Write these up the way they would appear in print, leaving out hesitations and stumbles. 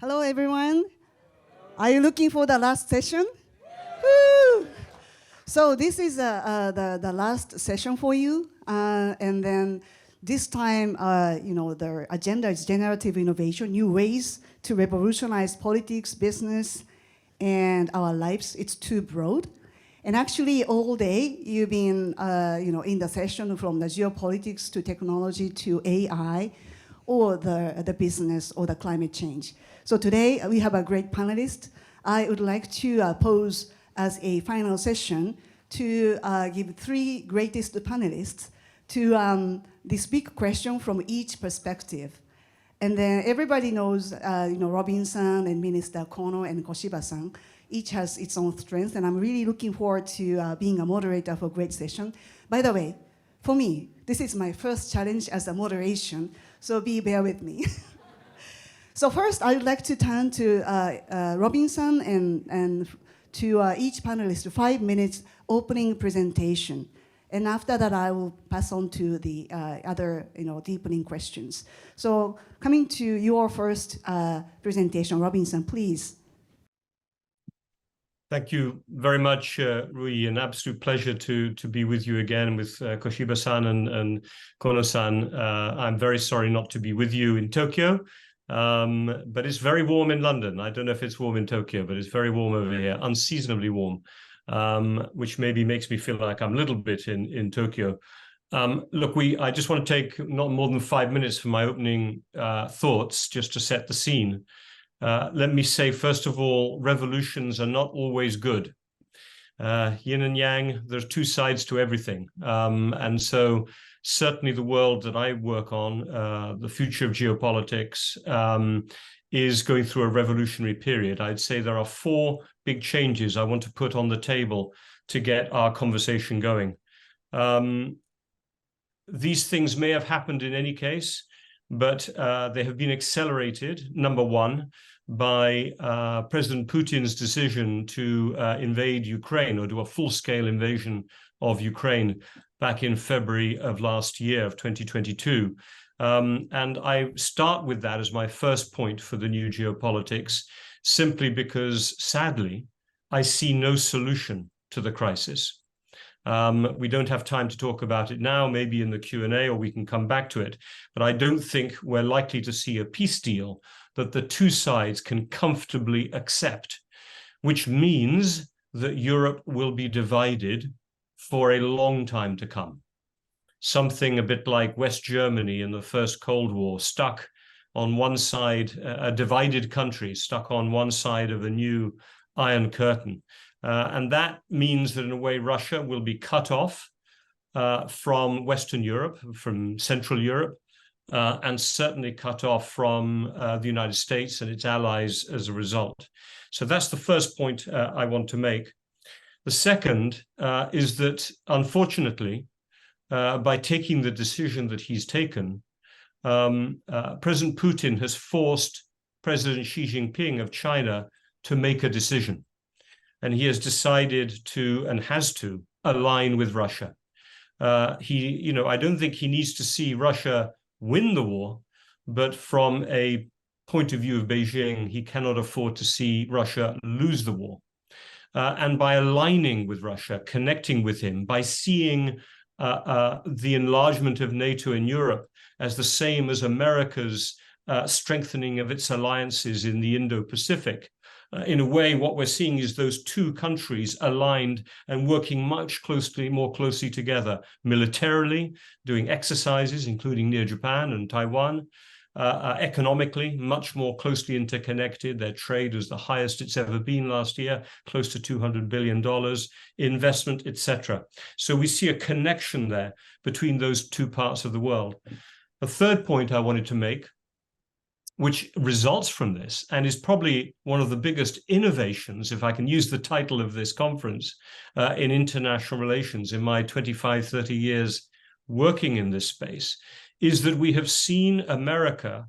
Hello, everyone. Are you looking for the last session? Woo! So this is the last session for you. And then this time, the agenda is generative innovation, new ways to revolutionize politics, business, and our lives. It's too broad. And actually, all day, you've been in the session from the geopolitics to technology to AI, or the business or the climate change. So today, we have a great panelist. I would like to pose as a final session to give three greatest panelists to this big question from each perspective. And then everybody knows, Robinson and Minister Kono and Koshiba-san, each has its own strengths, and I'm really looking forward to being a moderator for a great session. By the way, for me, this is my first challenge as a moderation, so bear with me. So first, I would like to turn to Robinson and to each panelist 5 minutes opening presentation. And after that, I will pass on to the other deepening questions. So coming to your first presentation, Robinson, please. Thank you very much, Rui. An absolute pleasure to be with you again, with Koshiba-san and Kono-san. I'm very sorry not to be with you in Tokyo, but it's very warm in London. I don't know if it's warm in Tokyo, but it's very warm over here, unseasonably warm, which maybe makes me feel like I'm a little bit in Tokyo. Look, I just want to take not more than 5 minutes for my opening thoughts, just to set the scene. Let me say, first of all, revolutions are not always good. Yin and yang, there's two sides to everything. And so certainly the world that I work on, the future of geopolitics, is going through a revolutionary period. I'd say there are 4 big changes I want to put on the table to get our conversation going. These things may have happened in any case, but they have been accelerated, number one, by President Putin's decision to invade Ukraine, or do a full-scale invasion of Ukraine back in February of last year, of 2022. And I start with that as my first point for the new geopolitics, simply because, sadly, I see no solution to the crisis. We don't have time to talk about it now, maybe in the Q&A, or we can come back to it. But I don't think we're likely to see a peace deal that the two sides can comfortably accept, which means that Europe will be divided for a long time to come. Something a bit like West Germany in the First Cold War, stuck on one side, a divided country, stuck on one side of a new Iron Curtain. And that means that in a way Russia will be cut off from Western Europe, from Central Europe, and certainly cut off from the United States and its allies as a result. So that's the first point I want to make. The second is that, unfortunately, by taking the decision that he's taken, President Putin has forced President Xi Jinping of China to make a decision. And he has decided to, and has to, align with Russia. I don't think he needs to see Russia win the war, but from a point of view of Beijing, he cannot afford to see Russia lose the war. And by aligning with Russia, connecting with him, by seeing the enlargement of NATO in Europe as the same as America's strengthening of its alliances in the Indo-Pacific, in a way, what we're seeing is those two countries aligned and working much more closely together, militarily, doing exercises, including near Japan and Taiwan, economically, much more closely interconnected. Their trade was the highest it's ever been last year, close to $200 billion, investment, etc. So we see a connection there between those two parts of the world. The third point I wanted to make, which results from this, and is probably one of the biggest innovations, if I can use the title of this conference, in international relations in my 25, 30 years working in this space, is that we have seen America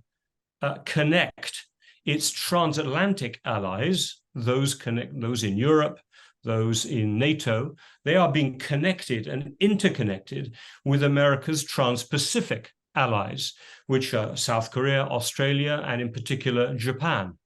connect its transatlantic allies, those in Europe, those in NATO. They are being connected and interconnected with America's trans-Pacific allies, which are South Korea, Australia, and in particular, Japan.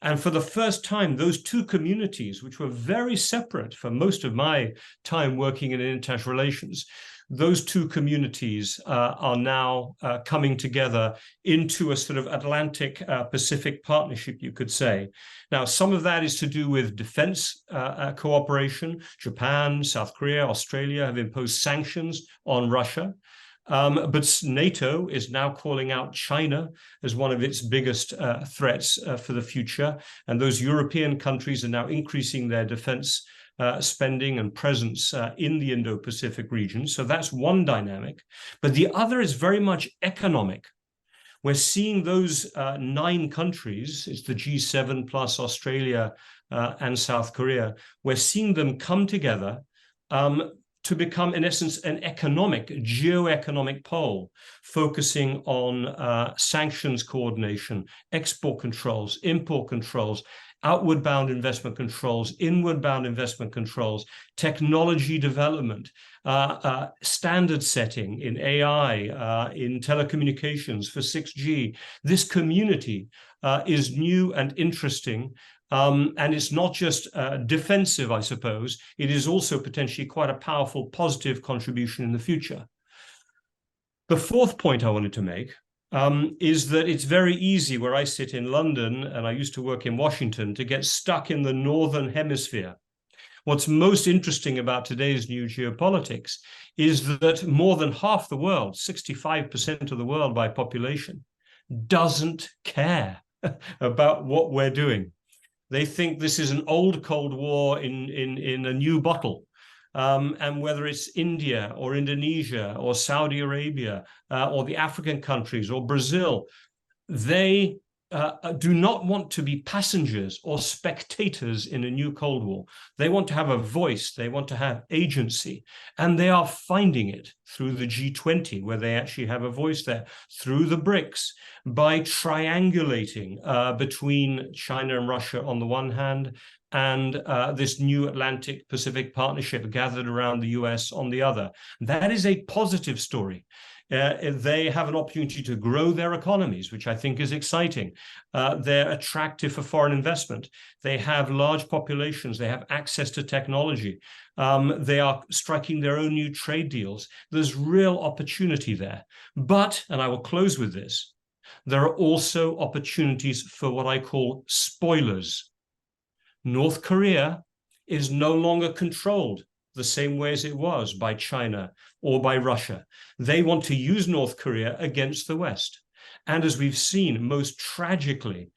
And for the first time, those two communities, which were very separate for most of my time working in international relations, those two communities are now coming together into a sort of Atlantic Pacific partnership, you could say. Now, some of that is to do with defense cooperation. Japan, South Korea, Australia have imposed sanctions on Russia. But NATO is now calling out China as one of its biggest threats for the future. And those European countries are now increasing their defense spending and presence in the Indo-Pacific region. So that's one dynamic. But the other is very much economic. We're seeing those 9 countries, it's the G7 plus Australia and South Korea, we're seeing them come together to become, in essence, an economic, geo-economic pole, focusing on sanctions coordination, export controls, import controls, outward bound investment controls, inward bound investment controls, technology development, standard setting in AI, in telecommunications for 6G. This community is new and interesting. And it's not just defensive, I suppose. It is also potentially quite a powerful, positive contribution in the future. The fourth point I wanted to make is that it's very easy where I sit in London, and I used to work in Washington, to get stuck in the northern hemisphere. What's most interesting about today's new geopolitics is that more than half the world, 65% of the world by population, doesn't care about what we're doing. They think this is an old Cold War in a new bottle. And whether it's India or Indonesia or Saudi Arabia or the African countries or Brazil, they do not want to be passengers or spectators in a new Cold War. They want to have a voice, they want to have agency, and they are finding it through the G20, where they actually have a voice there, through the BRICS, by triangulating between China and Russia on the one hand, and this new Atlantic Pacific partnership gathered around the US on the other. That is a positive story. They have an opportunity to grow their economies, which I think is exciting. They're attractive for foreign investment. They have large populations. They have access to technology. They are striking their own new trade deals. There's real opportunity there. But, and I will close with this, there are also opportunities for what I call spoilers. North Korea is no longer controlled the same way as it was by China or by Russia. They want to use North Korea against the West. And as we've seen, most tragically,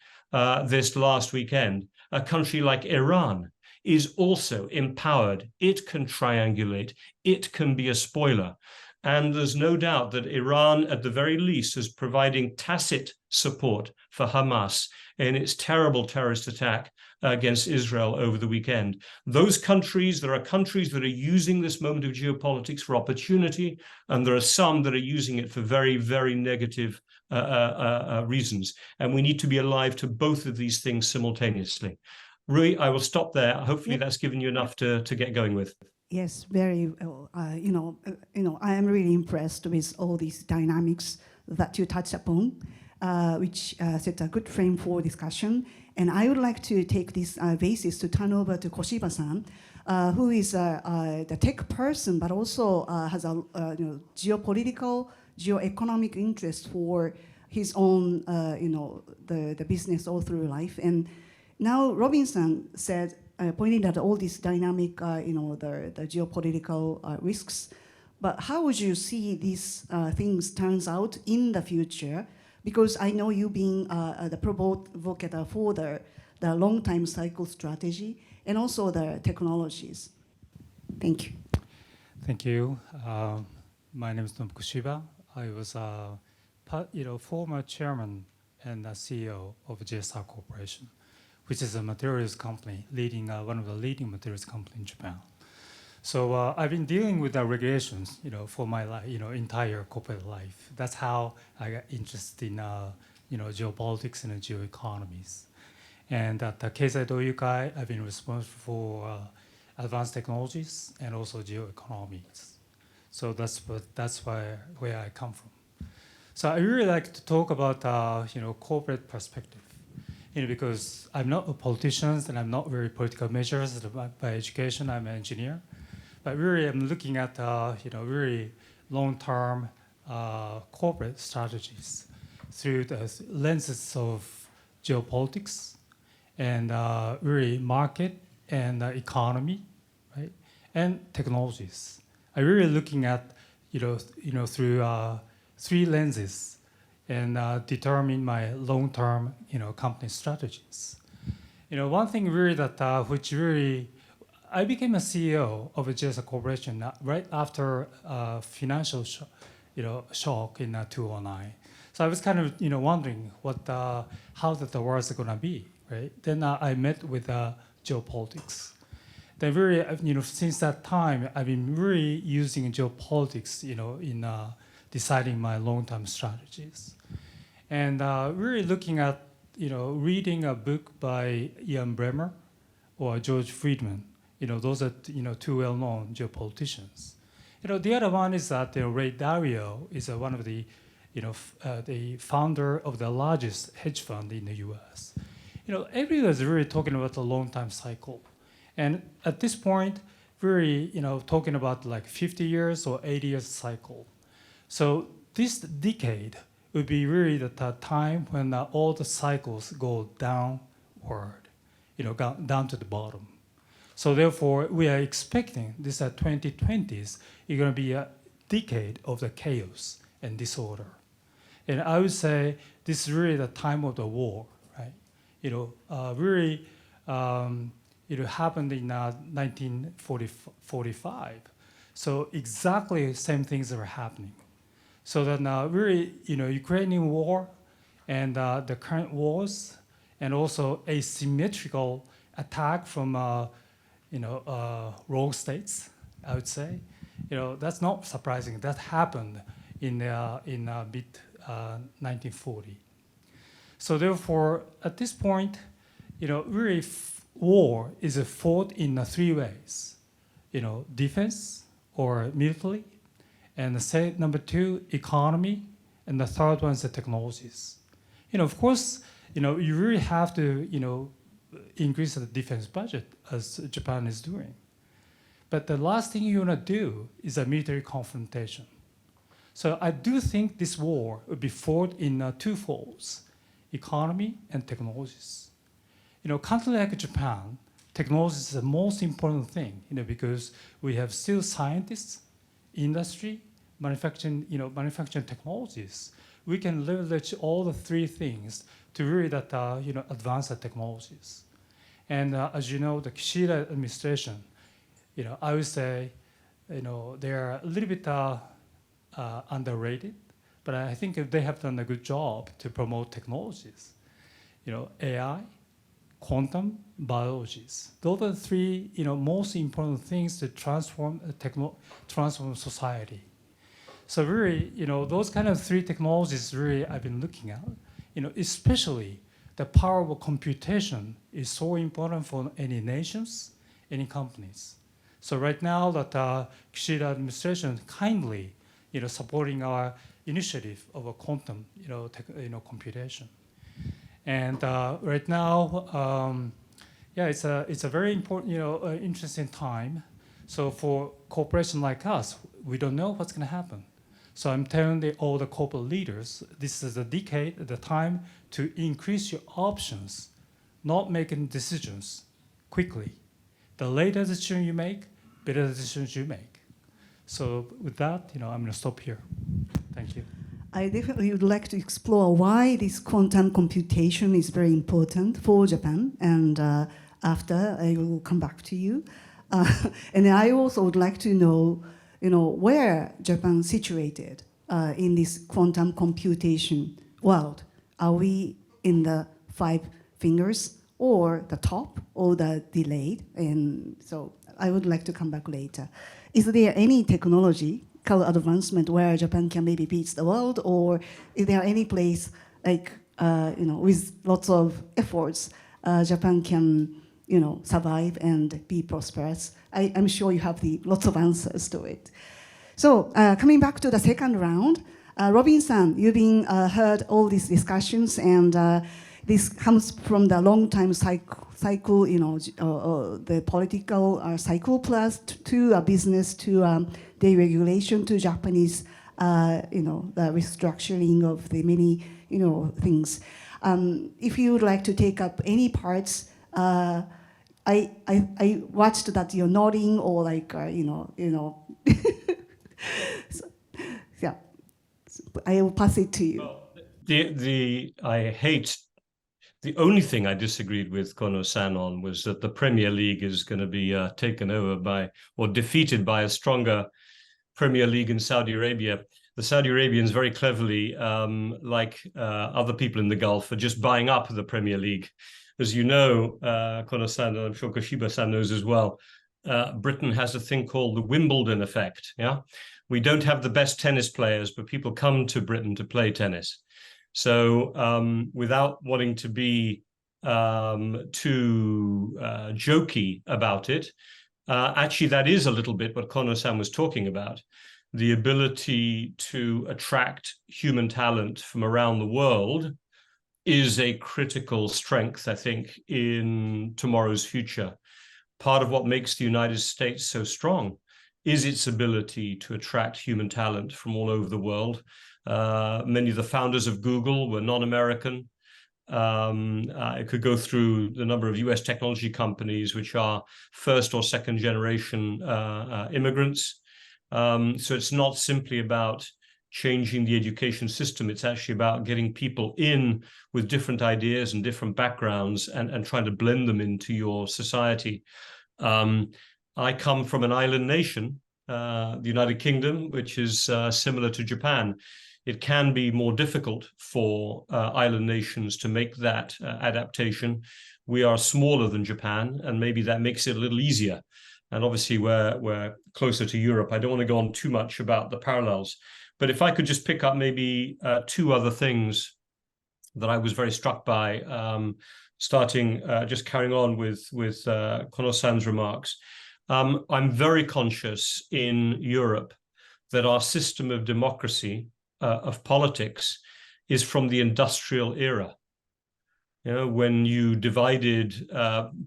this last weekend, a country like Iran is also empowered. It can triangulate. It can be a spoiler. And there's no doubt that Iran, at the very least, is providing tacit support for Hamas in its terrible terrorist attack against Israel over the weekend. Those countries, there are countries that are using this moment of geopolitics for opportunity, and there are some that are using it for very, very negative reasons. And we need to be alive to both of these things simultaneously. Rui, I will stop there. Hopefully that's given you enough to get going with. Yes, very well. I am really impressed with all these dynamics that you touched upon, which set a good frame for discussion. And I would like to take this basis to turn over to Koshiba-san, who is the tech person, but also has a geopolitical, geoeconomic interest for his own, the business all through life. And now Robinson said, pointing at all these dynamic, the geopolitical risks. But how would you see these things turns out in the future? Because I know you being the provocateur for the long time cycle strategy and also the technologies. Thank you. Thank you. My name is Koshiba. I was former chairman and CEO of JSR Corporation, which is a materials company leading one of the leading materials company in Japan. So I've been dealing with the regulations, for my life, entire corporate life. That's how I got interested in, geopolitics and geoeconomies. And at the Keizai Doyukai, I've been responsible for advanced technologies and also geoeconomics. So that's where I come from. So I really like to talk about, corporate perspective. because I'm not a politician and I'm not very political measures by education. I'm an engineer, but really I'm looking at really long-term corporate strategies through the lenses of geopolitics and really market and economy, right, and technologies. I'm really looking at through 3 lenses and determine my long-term company strategies. One thing really that which really I became a CEO of a JSA corporation right after financial shock in 2009. So I was kind of wondering how that the world's gonna be, right? Then I met with geopolitics. Then really since that time I've been really using geopolitics in deciding my long-term strategies, and really looking at reading a book by Ian Bremmer or George Friedman. Those are 2 well-known geopoliticians. The other one is that Ray Dalio is one of the the founder of the largest hedge fund in the U.S. Everyone is really talking about the long-term cycle, and at this point, really talking about like 50 years or 80 years cycle. So this decade would be really the time when all the cycles go downward, down to the bottom. So therefore, we are expecting this 2020s is going to be a decade of the chaos and disorder. And I would say this is really the time of the war, right? Really, it happened in 1945. So exactly same things are happening. So that really, Ukrainian war and the current wars, and also asymmetrical attack from rogue states, I would say, that's not surprising. That happened in mid 1940. So therefore, at this point, really war is fought in 3 ways: defense or military, and number 2, economy, and the third one is the technologies. Of course, you really have to increase the defense budget as Japan is doing. But the last thing you want to do is a military confrontation. So I do think this war would be fought in 2 folds: economy and technologies. Country like Japan, technology is the most important thing, because we have still scientists, industry, manufacturing technologies. We can leverage all the 3 things to really advance the technologies. And as you know, the Koshiba administration, I would say, they're a little bit underrated, but I think they have done a good job to promote technologies. AI, quantum, biologies. Those are the 3 most important things to transform society. So really, those kind of 3 technologies really I've been looking at. Especially the power of computation is so important for any nations, any companies. So right now that Koshiba administration kindly, supporting our initiative of a quantum, computation. And right now, it's a very important, interesting time. So for corporation like us, we don't know what's going to happen. So I'm telling all the corporate leaders, this is the decade, the time to increase your options, not making decisions quickly. The later decision you make, better decisions you make. So with that, I'm going to stop here. Thank you. I definitely would like to explore why this quantum computation is very important for Japan, and after I will come back to you. And I also would like to know, where Japan is situated in this quantum computation world. Are we in the 5 fingers, or the top, or the delayed? And so I would like to come back later. Is there any technological advancement where Japan can maybe beat the world, or is there any place like with lots of efforts Japan can survive and be prosperous? I'm sure you have lots of answers to it. So coming back to the second round, Robin-san, you've been heard all these discussions, and this comes from the long time cycle, you know, the political cycle plus to a business to deregulation to Japanese, you know, the restructuring of the many, you know, things. If you would like to take up any parts, I watched that you're nodding or like, you know. So, yeah, I will pass it to you. Well, the only thing I disagreed with Kono-san on was that the Premier League is going to be taken over by or defeated by a stronger Premier League in Saudi Arabia. The Saudi Arabians very cleverly, like other people in the Gulf, are just buying up the Premier League. As you know, Kono-san, and I'm sure Koshiba-san knows as well, Britain has a thing called the Wimbledon effect. Yeah, we don't have the best tennis players, but people come to Britain to play tennis. So without wanting to be too jokey about it, actually that is a little bit what Kono-san was talking about. The ability to attract human talent from around the world is a critical strength, I think, in tomorrow's future. Part of what makes the United States so strong is its ability to attract human talent from all over the world. Many of the founders of Google were non-American. I could go through the number of US technology companies which are first or second generation immigrants. So it's not simply about changing the education system. It's actually about getting people in with different ideas and different backgrounds and trying to blend them into your society. I come from an island nation, the United Kingdom, which is similar to Japan. It can be more difficult for island nations to make that adaptation. We are smaller than Japan, and maybe that makes it a little easier. And obviously, we're closer to Europe. I don't want to go on too much about the parallels. But if I could just pick up maybe two other things that I was very struck by, starting just carrying on with Kono-san's remarks. I'm very conscious in Europe that our system of democracy, of politics, is from the industrial era. You know, when you divided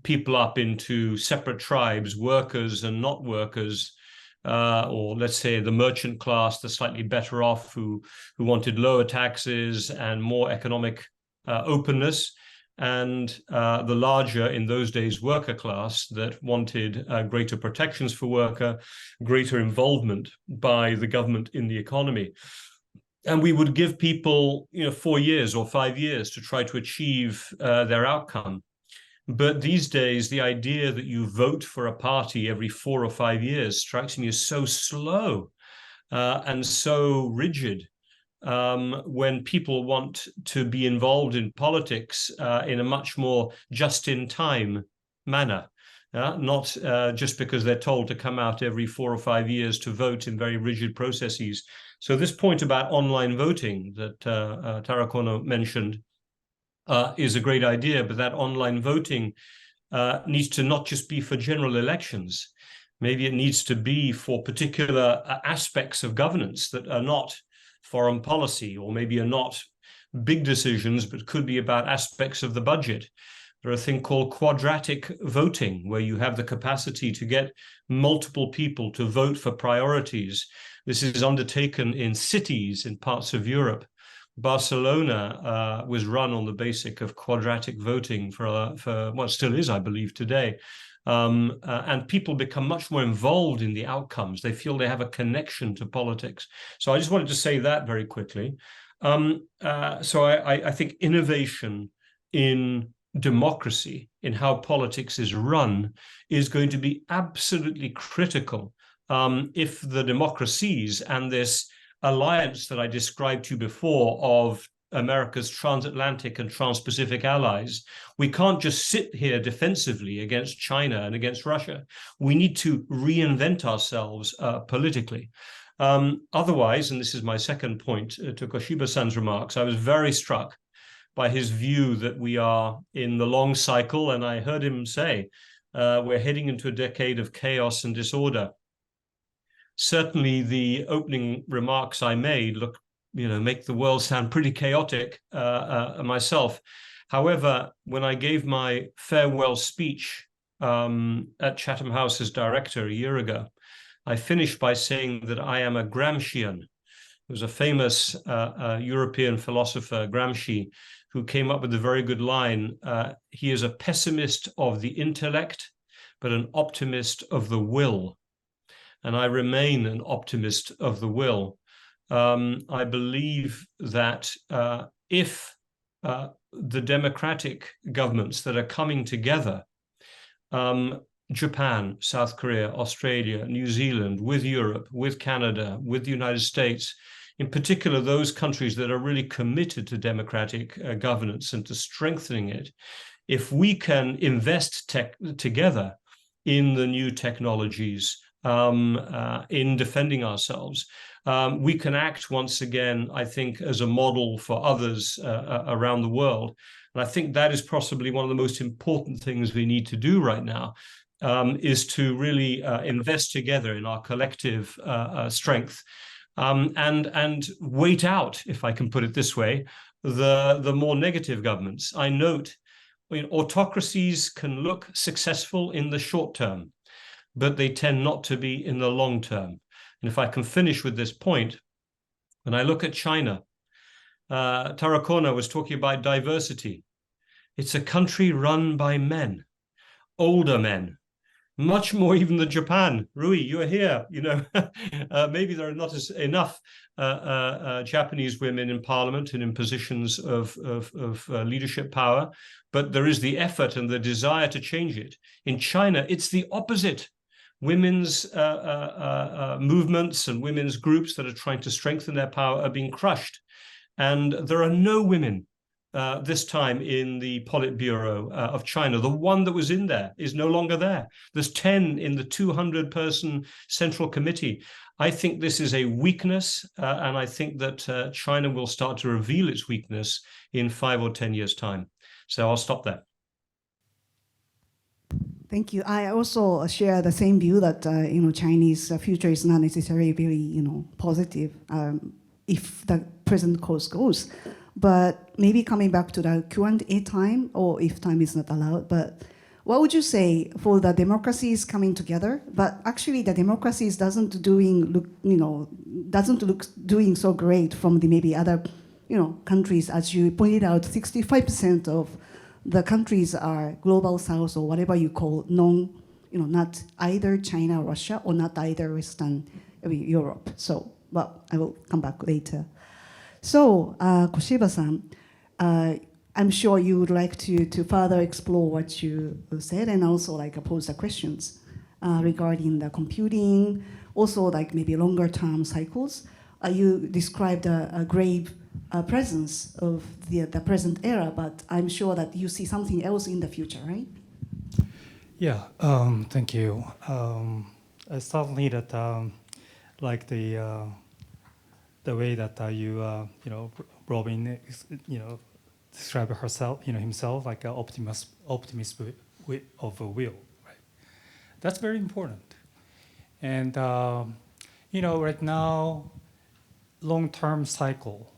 people up into separate tribes, workers and not workers, or let's say the merchant class, the slightly better off, who wanted lower taxes and more economic openness, and the larger, in those days, worker class that wanted greater protections for worker, greater involvement by the government in the economy. And we would give people, 4 years or 5 years to try to achieve their outcome. But these days, the idea that you vote for a party every 4 or 5 years strikes me as so slow and so rigid. When people want to be involved in politics in a much more just-in-time manner, not just because they're told to come out every 4 or 5 years to vote in very rigid processes. So this point about online voting that Tara Kono mentioned is a great idea, but that online voting needs to not just be for general elections. Maybe it needs to be for particular aspects of governance that are not foreign policy, or maybe are not big decisions, but could be about aspects of the budget. There's a thing called quadratic voting, where you have the capacity to get multiple people to vote for priorities. This is undertaken in cities in parts of Europe. Barcelona was run on the basic of quadratic voting for what still is, I believe, today. And people become much more involved in the outcomes. They feel they have a connection to politics. So I just wanted to say that very quickly. So I think innovation in democracy, in how politics is run, is going to be absolutely critical if the democracies and this alliance that I described to you before of America's transatlantic and trans-Pacific allies, we can't just sit here defensively against China and against Russia. We need to reinvent ourselves politically. Otherwise, and this is my second point to Koshiba-san's remarks, I was very struck by his view that we are in the long cycle, and I heard him say, we're heading into a decade of chaos and disorder. Certainly the opening remarks I made make the world sound pretty chaotic myself. However, when I gave my farewell speech at Chatham House as director a year ago, I finished by saying that I am a Gramscian. There was a famous European philosopher, Gramsci, who came up with a very good line. He is a pessimist of the intellect, but an optimist of the will. And I remain an optimist of the will. I believe that if the democratic governments that are coming together, Japan, South Korea, Australia, New Zealand, with Europe, with Canada, with the United States, in particular, those countries that are really committed to democratic governance and to strengthening it, if we can invest together in the new technologies, in defending ourselves, we can act once again, I think, as a model for others around the world. And I think that is possibly one of the most important things we need to do right now, is to really invest together in our collective strength, and wait out, if I can put it this way, the more negative governments. I note, autocracies can look successful in the short term, but they tend not to be in the long term. And if I can finish with this point, when I look at China, Tarakona was talking about diversity. It's a country run by men, older men, much more even than Japan. Rui, you are here. Maybe there are not enough Japanese women in parliament and in positions of leadership power, but there is the effort and the desire to change it. In China, it's the opposite. Women's movements and women's groups that are trying to strengthen their power are being crushed. And there are no women this time in the Politburo of China. The one that was in there is no longer there. There's 10 in the 200-person Central Committee. I think this is a weakness, and I think that China will start to reveal its weakness in 5 or 10 years' time. So I'll stop there. Thank you. I also share the same view that Chinese future is not necessarily very positive if the present course goes. But maybe coming back to the Q&A time, or if time is not allowed, but what would you say for the democracies coming together? But actually, the democracies doesn't look doing so great from the maybe other countries. As you pointed out, 65% of the countries are global south, or whatever you call not either China or Russia, or not either Western Europe. So, well, I will come back later. So, Koshiba-san, I'm sure you would like to further explore what you said, and also pose the questions regarding the computing, also maybe longer term cycles. You described a grave presence of the present era, but I'm sure that you see something else in the future, right? Yeah, thank you. Certainly that the way that Robin described himself like an optimist of a will, right? That's very important. And right now, long-term cycle,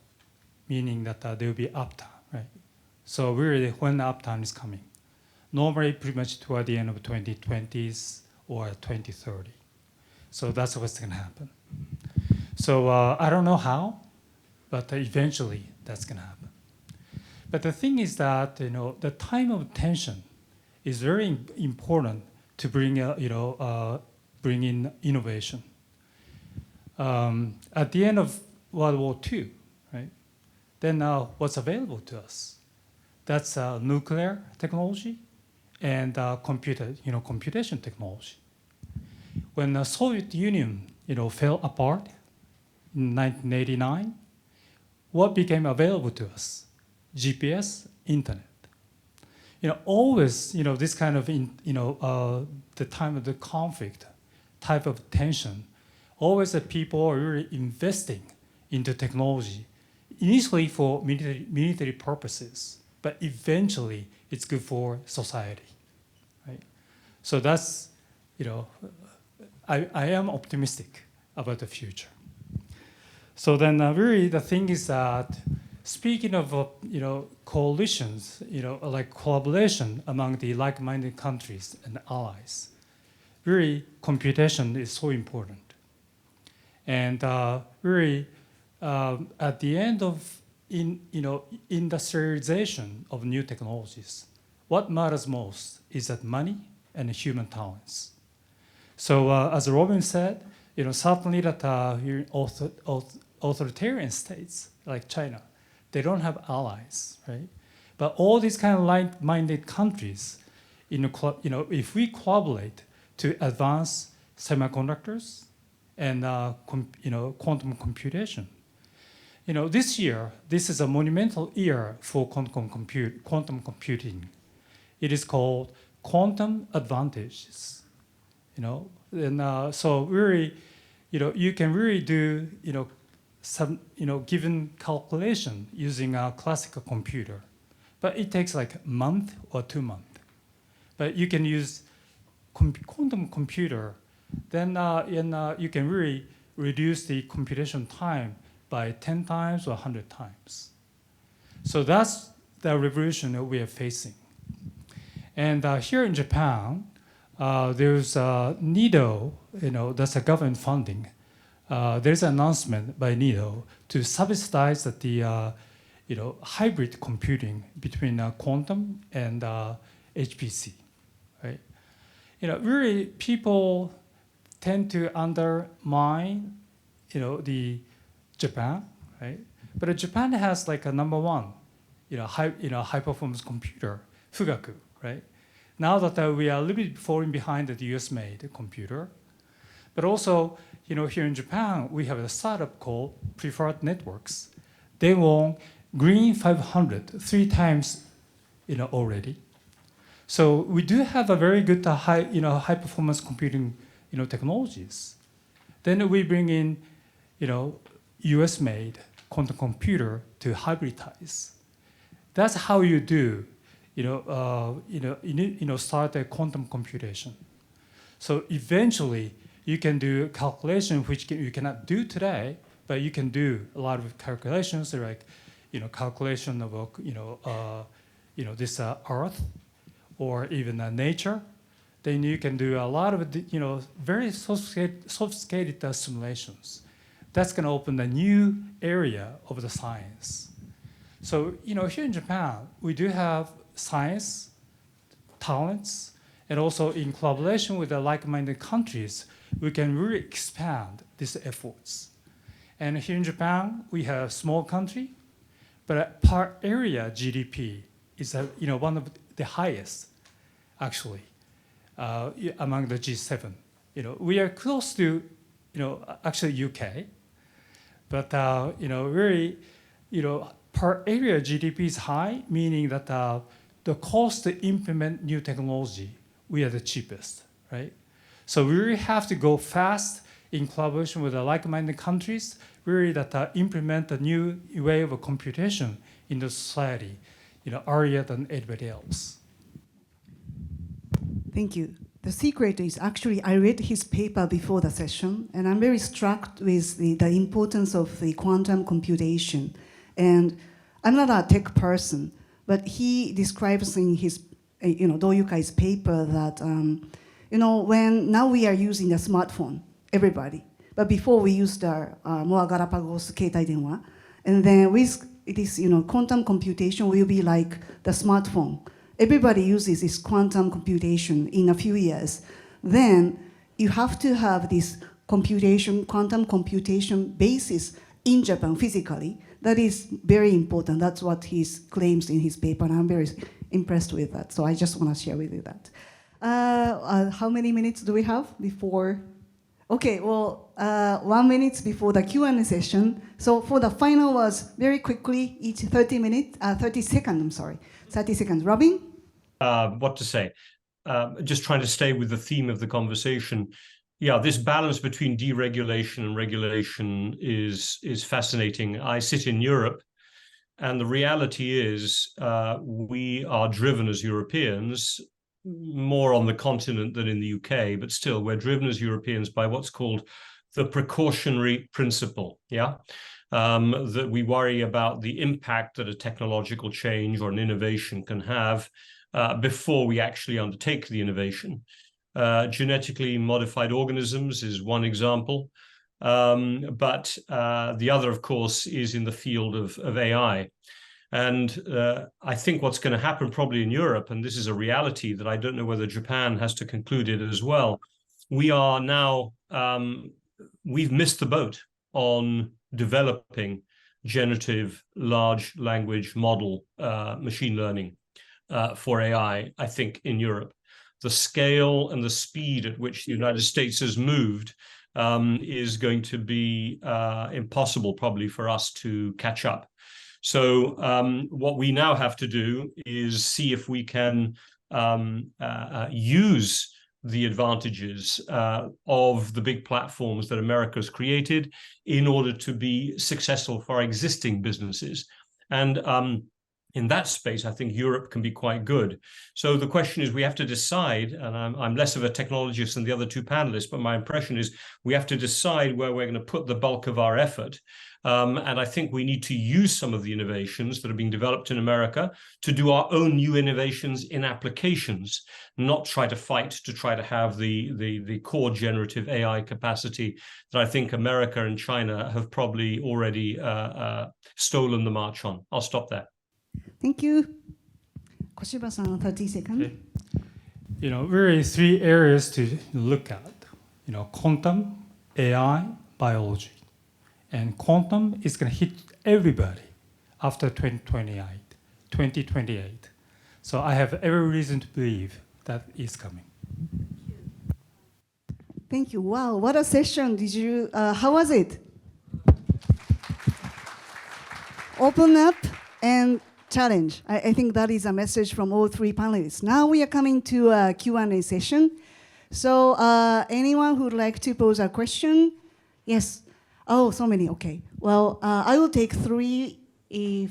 meaning that there will be upturn, right? So really, when the upturn is coming, normally pretty much toward the end of 2020s or 2030. So that's what's going to happen. So I don't know how, but eventually that's going to happen. But the thing is that the time of tension is very important to bring in innovation. At the end of World War II, right? Then what's available to us? That's nuclear technology and computation technology. When the Soviet Union fell apart in 1989, what became available to us? GPS, internet. Always, this kind of, the time of the conflict, type of tension, always the people are really investing into technology, initially for military purposes, but eventually it's good for society, right? So that's, I am optimistic about the future. So then really the thing is that speaking of coalitions, like collaboration among the like-minded countries and allies, really computation is so important. And really, at the end of industrialization of new technologies, what matters most is that money and human talents. So as Robin said, certainly that authoritarian states like China, they don't have allies, right? But all these kind of like-minded countries, if we collaborate to advance semiconductors and quantum computation, this year, this is a monumental year for quantum computing. It is called quantum advantages. And so really, you can really do some given calculation using a classical computer, but it takes like a month or 2 months. But you can use quantum computer, then you can really reduce the computation time by 10 times or 100 times. So that's the revolution that we are facing. And here in Japan, there's NIDO, that's a government funding. There's an announcement by NIDO to subsidize the hybrid computing between quantum and HPC, right? Really people tend to undermine, the Japan, right? But Japan has like a number one, high performance computer, Fugaku, right? Now that we are a little bit falling behind the US-made computer, but also, here in Japan, we have a startup called Preferred Networks. They won Green 500 3 times, already. So we do have a very good high performance computing, technologies. Then we bring in, US-made quantum computer to hybridize. That's how you do, start a quantum computation. So eventually, you can do calculation which you cannot do today, but you can do a lot of calculations like, calculation of, this Earth, or even nature. Then you can do a lot of, very sophisticated simulations. That's going to open a new area of the science. So, here in Japan, we do have science, talents, and also in collaboration with the like-minded countries, we can really expand these efforts. And here in Japan, we have a small country, but per area GDP is one of the highest, actually, among the G7. We are close to, actually UK, but really, per area GDP is high, meaning that the cost to implement new technology, we are the cheapest, right? So we really have to go fast in collaboration with the like-minded countries, really that implement a new way of computation in the society, earlier than anybody else. Thank you. The secret is actually, I read his paper before the session, and I'm very struck with the importance of the quantum computation. And I'm not a tech person, but he describes in his, Doyukai's paper that, when now we are using the smartphone, everybody. But before we used our more Galapagos keitai denwa, and then with this, quantum computation will be like the smartphone. Everybody uses this quantum computation in a few years. Then you have to have this quantum computation basis in Japan physically. That is very important. That's what he claims in his paper, and I'm very impressed with that. So I just want to share with you that. How many minutes do we have before? Okay, well, 1 minute before the Q&A session. So for the final was very quickly, each 30 seconds. 30 seconds. Robin? What to say? Just trying to stay with the theme of the conversation. Yeah, this balance between deregulation and regulation is fascinating. I sit in Europe, and the reality is we are driven as Europeans, more on the continent than in the UK, but still we're driven as Europeans by what's called the precautionary principle. Yeah. that we worry about the impact that a technological change or an innovation can have before we actually undertake the innovation. Genetically modified organisms is one example, but the other, of course, is in the field of AI. And I think what's going to happen probably in Europe, and this is a reality that I don't know whether Japan has to conclude it as well, we are now, we've missed the boat on developing generative large language model machine learning for AI, I think, in Europe. The scale and the speed at which the United States has moved is going to be impossible probably for us to catch up. So what we now have to do is see if we can use the advantages of the big platforms that America has created in order to be successful for our existing businesses. And in that space, I think Europe can be quite good. So the question is, we have to decide, and I'm less of a technologist than the other two panelists, but my impression is we have to decide where we're going to put the bulk of our effort. And I think we need to use some of the innovations that are being developed in America to do our own new innovations in applications, not try to fight to try to have the core generative AI capacity that I think America and China have probably already stolen the march on. I'll stop there. Thank you. Koshiba-san, 30 seconds. Okay. Really 3 areas to look at. Quantum, AI, biology. And quantum is going to hit everybody after 2028. So I have every reason to believe that is coming. Thank you. Wow, what a session. Did you, how was it? Open up and challenge. I think that is a message from all 3 panelists. Now we are coming to a Q&A session. So anyone who would like to pose a question? Yes. Oh, so many. Okay. Well, I will take 3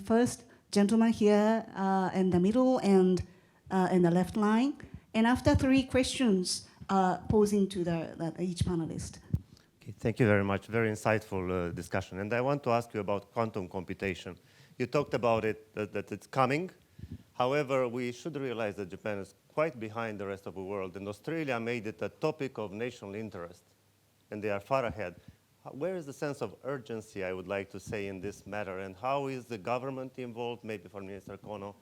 first. Gentleman here in the middle and in the left line. And after 3 questions, posing to each panelist. Okay, thank you very much. Very insightful discussion. And I want to ask you about quantum computation. You talked about it, that it's coming. However, we should realize that Japan is quite behind the rest of the world. And Australia made it a topic of national interest. And they are far ahead. Where is the sense of urgency, I would like to say, in this matter? And how is the government involved, maybe for Minister Kono,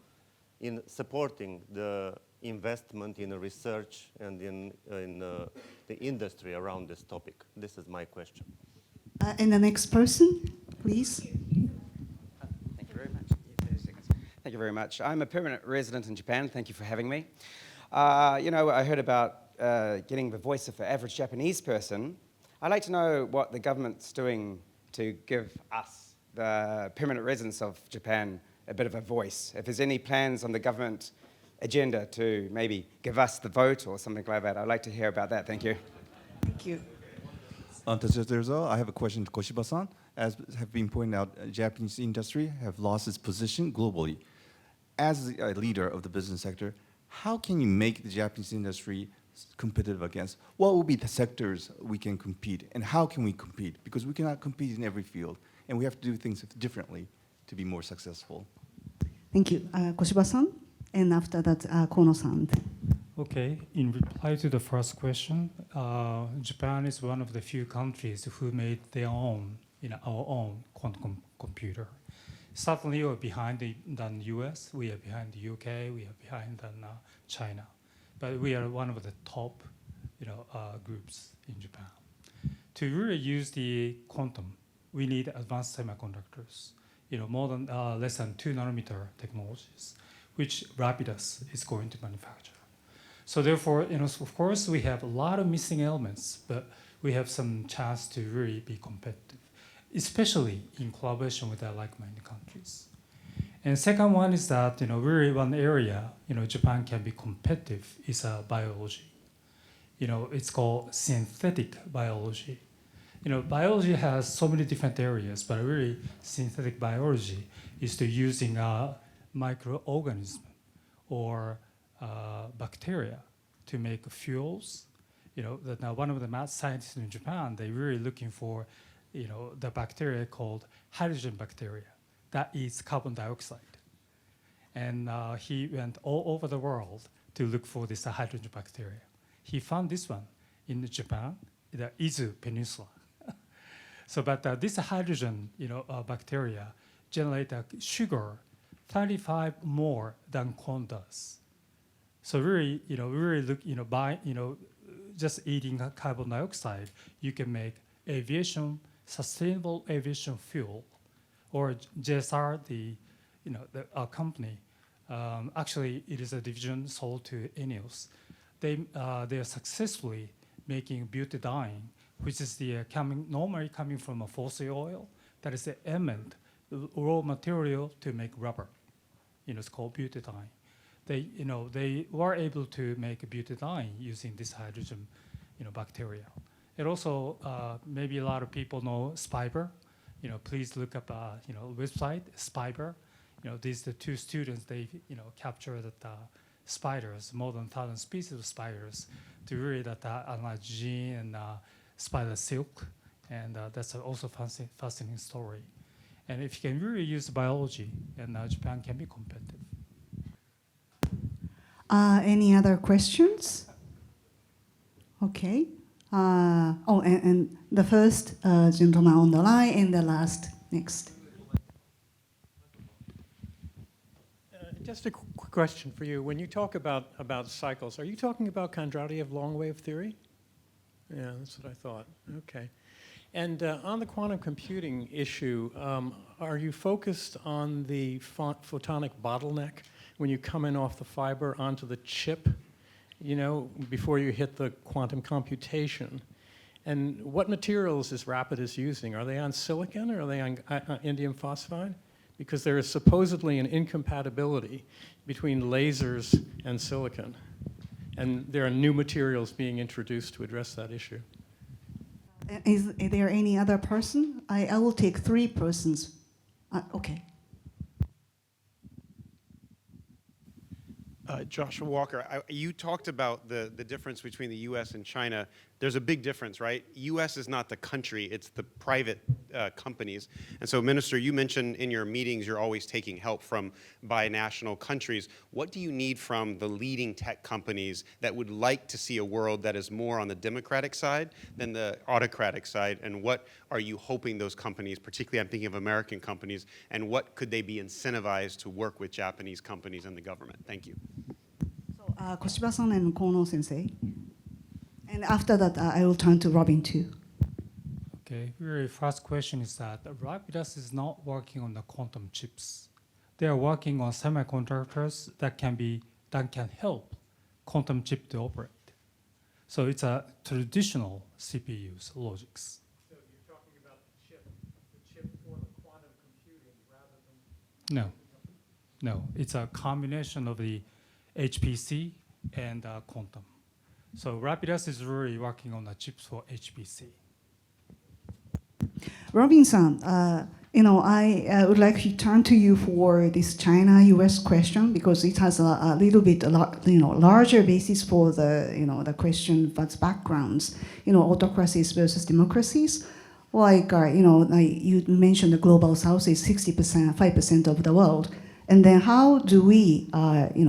in supporting the investment in research and in the industry around this topic? This is my question. And the next person, please. Thank you very much. Thank you very much. I'm a permanent resident in Japan. Thank you for having me. I heard about getting the voice of the average Japanese person. I'd like to know what the government's doing to give us, the permanent residents of Japan, a bit of a voice. If there's any plans on the government agenda to maybe give us the vote or something like that, I'd like to hear about that. Thank you. Thank you. I have a question to Koshiba-san. As have been pointed out, Japanese industry have lost its position globally. As a leader of the business sector, how can you make the Japanese industry competitive against? What will be the sectors we can compete, and how can we compete? Because we cannot compete in every field, and we have to do things differently to be more successful. Thank you. Koshiba-san, and after that, Kono-san. Okay, in reply to the first question, Japan is one of the few countries who made their own, our own quantum computer. Certainly we're behind than the US, we are behind the UK, we are behind than China. But we are one of the top groups in Japan. To really use the quantum, we need advanced semiconductors, more than less than 2 nanometer technologies, which Rapidus is going to manufacture. So therefore, of course, we have a lot of missing elements, but we have some chance to really be competitive, especially in collaboration with our like-minded countries. And second one is that, really one area, Japan can be competitive is biology. It's called synthetic biology. Biology has so many different areas, but really synthetic biology is to using a microorganism or bacteria to make fuels. Now one of the math scientists in Japan, they're really looking for the bacteria called hydrogen bacteria that eats carbon dioxide. And he went all over the world to look for this hydrogen bacteria. He found this one in Japan, the Izu Peninsula. So, but this hydrogen, bacteria generate sugar 35 more than corn does. So really, really look, by, just eating carbon dioxide, you can make sustainable aviation fuel, or JSR, our company. Actually, it is a division sold to Ineos. They are successfully making butadiene, which is normally coming from a fossil oil. That is the element, raw material to make rubber. It's called butadiene. They were able to make butadiene using this hydrogen, bacteria. It also, maybe a lot of people know Spiber. Please look up, website, Spiber. These are the two students, they, captured the spiders, more than 1,000 species of spiders, to really analyze gene and spider silk. And that's also fascinating story. And if you can really use biology, and Japan can be competitive. Any other questions? Okay. And the first gentleman on the line, and the last next. Just a quick question for you. When you talk about cycles, are you talking about Kondratyov long wave theory? Yeah, that's what I thought. Okay. And on the quantum computing issue, are you focused on the photonic bottleneck when you come in off the fiber onto the chip, before you hit the quantum computation? And what materials is Rapidus using? Are they on silicon, or are they on indium phosphide? Because there is supposedly an incompatibility between lasers and silicon. And there are new materials being introduced to address that issue. Is there any other person? I will take 3 persons. Okay. Joshua Walker, you talked about the difference between the U.S. and China. There's a big difference, right? U.S. is not the country, it's the private companies. And so, Minister, you mentioned in your meetings you're always taking help from binational countries. What do you need from the leading tech companies that would like to see a world that is more on the democratic side than the autocratic side? And what are you hoping those companies, particularly I'm thinking of American companies, and what could they be incentivized to work with Japanese companies and the government? Thank you. So, Koshiba-san and Kono-sensei. And after that, I will turn to Robin too. Okay, very first question is that Rapidus is not working on the quantum chips. They are working on semiconductors that can help quantum chip to operate. So it's a traditional CPUs, logics. So you're talking about the chip for the quantum computing rather than... No, it's a combination of the HPC and quantum. So Rapidus is really working on the chips for HPC. Robin-san, I would like to turn to you for this China-U.S. question, because it has a little bit, larger basis for the question about backgrounds, autocracies versus democracies. Like, you mentioned the global south is 5% of the world, and then how do we,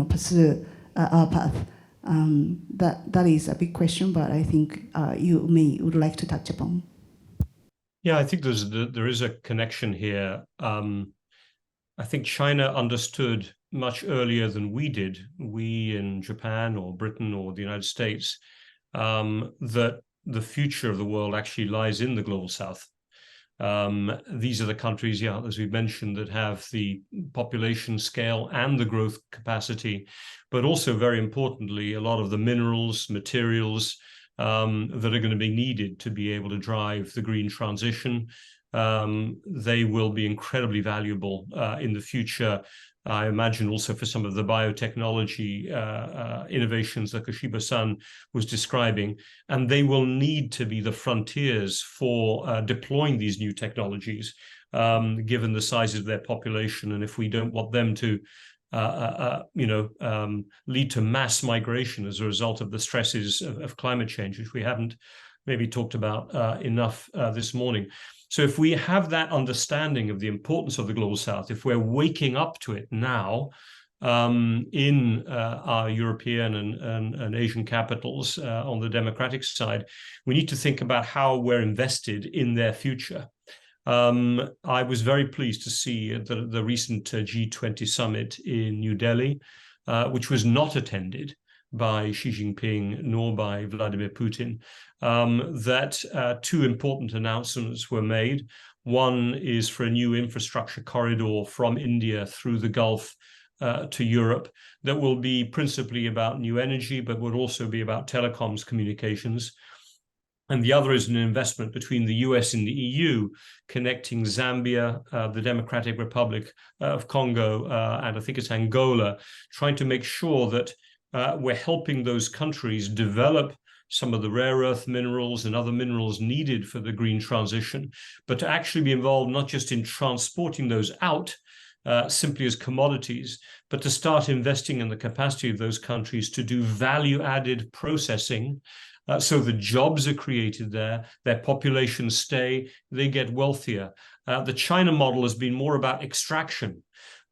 pursue our path? That is a big question, but I think you would like to touch upon. Yeah, I think there is a connection here. I think China understood much earlier than we did, we in Japan or Britain or the United States, that the future of the world actually lies in the global south. These are the countries, as we mentioned, that have the population scale and the growth capacity, but also very importantly, a lot of the minerals, materials that are going to be needed to be able to drive the green transition. They will be incredibly valuable in the future. I imagine also for some of the biotechnology innovations that Koshiba-san was describing, and they will need to be the frontiers for deploying these new technologies, given the size of their population. And if we don't want them to lead to mass migration as a result of the stresses of climate change, which we haven't maybe talked about enough this morning. So if we have that understanding of the importance of the Global South, if we're waking up to it now, in our European and Asian capitals on the democratic side, we need to think about how we're invested in their future. I was very pleased to see the recent G20 summit in New Delhi, which was not attended by Xi Jinping nor by Vladimir Putin, that two important announcements were made. One is for a new infrastructure corridor from India through the Gulf to Europe that will be principally about new energy, but would also be about telecoms communications. And the other is an investment between the US and the EU, connecting Zambia, the Democratic Republic of Congo, and I think it's Angola, trying to make sure that we're helping those countries develop some of the rare earth minerals and other minerals needed for the green transition, but to actually be involved not just in transporting those out, simply as commodities, but to start investing in the capacity of those countries to do value-added processing, so the jobs are created there, their populations stay, they get wealthier. The China model has been more about extraction.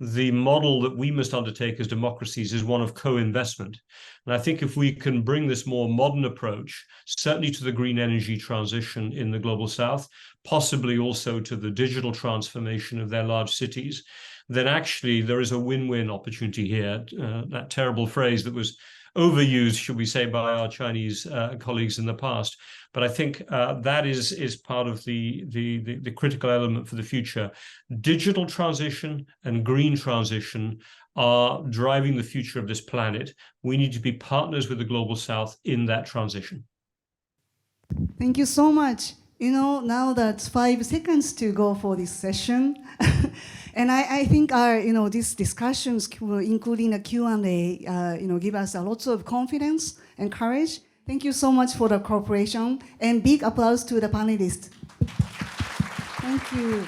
The model that we must undertake as democracies is one of co-investment. And I think if we can bring this more modern approach, certainly to the green energy transition in the Global South, possibly also to the digital transformation of their large cities, then actually there is a win-win opportunity here. That terrible phrase that was overused, should we say, by our Chinese colleagues in the past. But I think that is part of the critical element for the future. Digital transition and green transition are driving the future of this planet. We need to be partners with the Global South in that transition. Thank you so much. You know, now that's 5 seconds to go for this session. And I think our, these discussions, including the Q&A, give us a lot of confidence and courage. Thank you so much for the cooperation, and big applause to the panelists. Thank you.